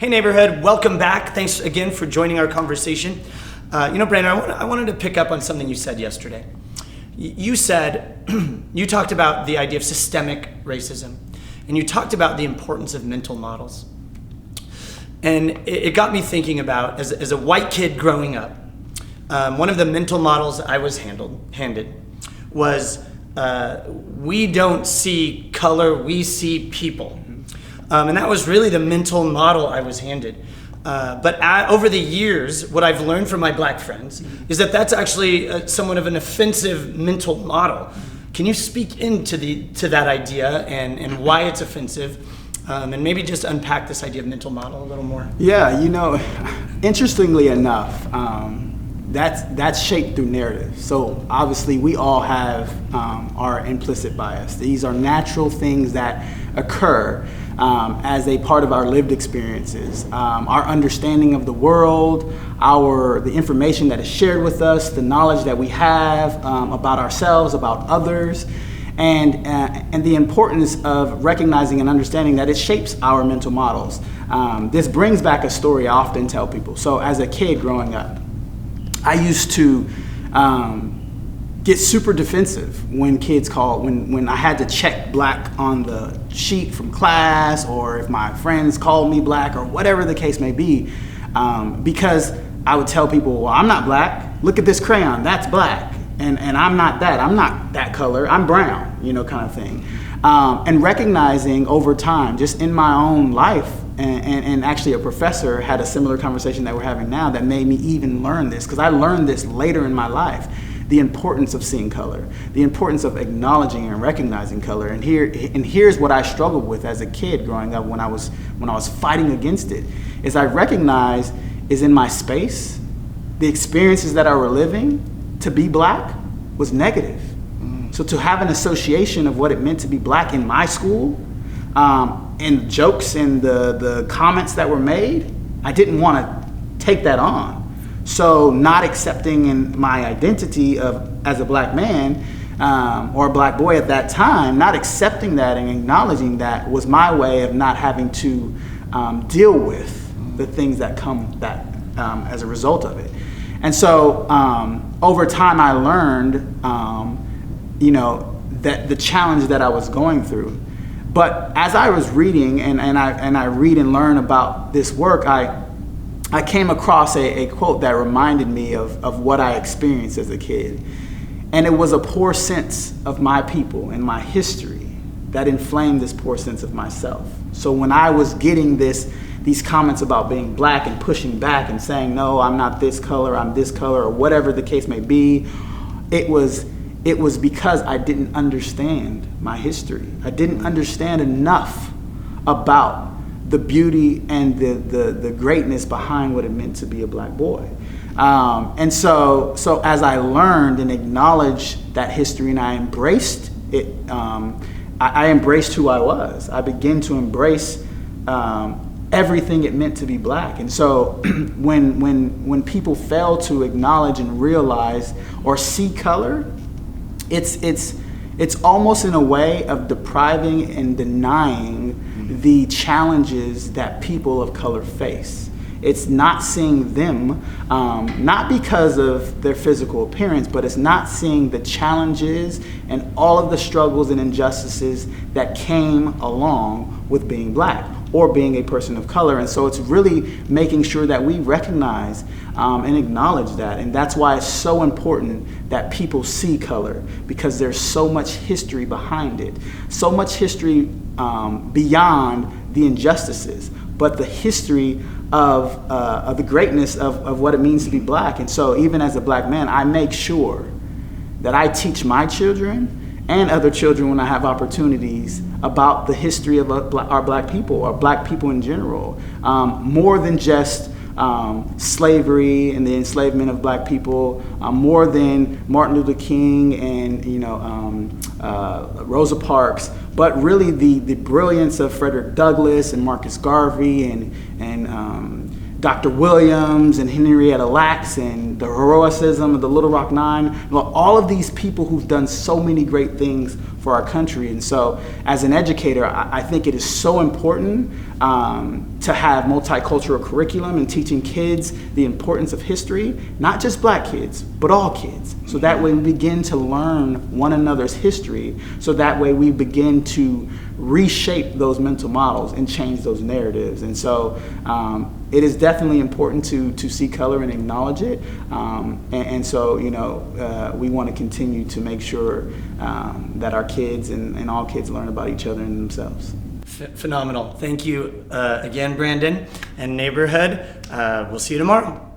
Hey neighborhood, welcome back. Thanks again for joining our conversation. Brandon, I wanted to pick up on something you said yesterday. You said, you talked about the idea of systemic racism, and you talked about the importance of mental models. And it got me thinking about, as a white kid growing up, one of the mental models I was handed was, we don't see color, we see people. And that was really the mental model I was handed. But over the years, what I've learned from my black friends is that that's actually somewhat of an offensive mental model. Can you speak into that idea and why it's offensive? And maybe just unpack this idea of mental model a little more. Yeah, interestingly enough, that's shaped through narrative. So obviously we all have our implicit bias. These are natural things that occur as a part of our lived experiences, our understanding of the world, the information that is shared with us, the knowledge that we have about ourselves, about others, and the importance of recognizing and understanding that it shapes our mental models. This brings back a story I often tell people. So as a kid growing up, I used to get super defensive when kids called, when I had to check black on the sheet from class, or if my friends called me black, or whatever the case may be, because I would tell people, well, I'm not black, look at this crayon, that's black, and I'm not that color, I'm brown, kind of thing. And recognizing over time, just in my own life, and actually a professor had a similar conversation that we're having now that made me even learn this, because I learned this later in my life. The importance of seeing color, the importance of acknowledging and recognizing color. And here's what I struggled with as a kid growing up when I was fighting against it, is I recognized is in my space, the experiences that I were living, to be black was negative. So to have an association of what it meant to be black in my school, and jokes and the comments that were made, I didn't want to take that on. So not accepting in my identity as a black man or a black boy at that time, not accepting that and acknowledging that was my way of not having to deal with the things that come as a result of it. And so over time I learned, that the challenge that I was going through. But as I was reading and I read and learn about this work, I came across a quote that reminded me of what I experienced as a kid. And it was a poor sense of my people and my history that inflamed this poor sense of myself. So when I was getting these comments about being black and pushing back and saying, no, I'm not this color, I'm this color, or whatever the case may be, it was because I didn't understand my history. I didn't understand enough about the beauty and the greatness behind what it meant to be a black boy. And so as I learned and acknowledged that history and I embraced it, I embraced who I was. I began to embrace everything it meant to be black. And so when people fail to acknowledge and realize or see color, it's almost in a way of depriving and denying the challenges that people of color face. It's not seeing them, not because of their physical appearance, but it's not seeing the challenges and all of the struggles and injustices that came along with being black or being a person of color. And so it's really making sure that we recognize and acknowledge that. And that's why it's so important that people see color, because there's so much history behind it, so much history beyond the injustices, but the history of the greatness of what it means to be black. And so even as a black man, I make sure that I teach my children and other children when I have opportunities about the history of our black people, or black people in general, more than just slavery and the enslavement of black people, more than Martin Luther King and Rosa Parks, but really the brilliance of Frederick Douglass and Marcus Garvey and Dr. Williams and Henrietta Lacks and the heroicism of the Little Rock Nine, all of these people who've done so many great things for our country. And so as an educator, I think it is so important to have multicultural curriculum and teaching kids the importance of history, not just black kids, but all kids. So that way we begin to learn one another's history, so that way we begin to reshape those mental models and change those narratives. And so it is definitely important to see color and acknowledge it. And so, we want to continue to make sure that our kids and all kids learn about each other and themselves. Phenomenal. Thank you again, Brandon and Neighborhood. We'll see you tomorrow.